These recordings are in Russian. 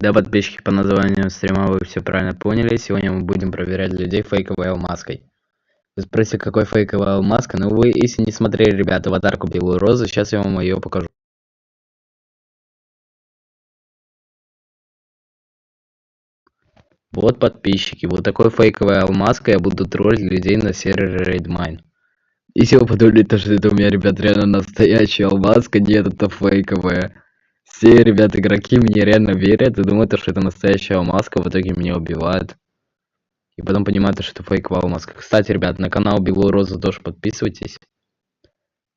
Да, подписчики, по названию стрима вы все правильно поняли. Сегодня мы будем проверять людей фейковой алмазкой. Вы спросите, какой фейковая алмазка? Ну вы, если не смотрели, ребята, аватарку Белую Розу, сейчас я вам ее покажу. Вот подписчики, вот такой фейковой алмазкой я буду троллить людей на сервере Raidmine. Если вы подумали, что это у меня, ребят, реально настоящая алмазка, нет, это фейковая. Все, ребят, игроки мне реально верят и думают, что это настоящая алмазка, в итоге меня убивают. И потом понимают, что это фейковая алмазка. Кстати, ребят, на канал Белую Розу тоже подписывайтесь.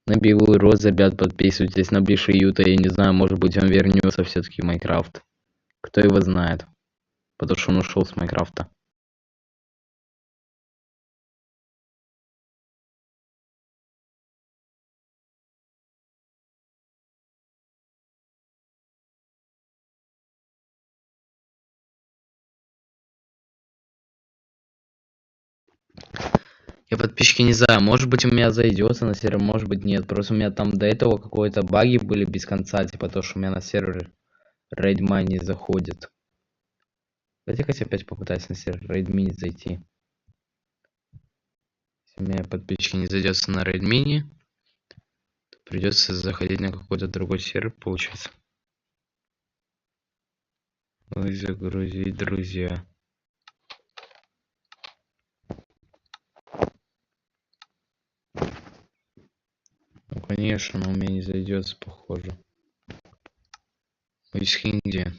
На Белую Розу, ребят, подписывайтесь. На Бишиюта, я не знаю, может быть он вернется все-таки в Майнкрафт. Кто его знает. Потому что он ушел с Майнкрафта. Я подписчики не знаю, может быть у меня зайдется на сервер, может быть нет. Просто у меня там до этого какой-то баги были без конца, типа то, что у меня на сервере Raidmine не заходит. Давайте-ка опять попытаюсь на сервер Raidmine зайти. Если у меня подписчики не зайдется на Raidmine, то придется заходить на какой-то другой сервер, получается. Ой, загрузить друзья. Ну конечно, но у меня не зайдется, похоже. Ой, скинь где?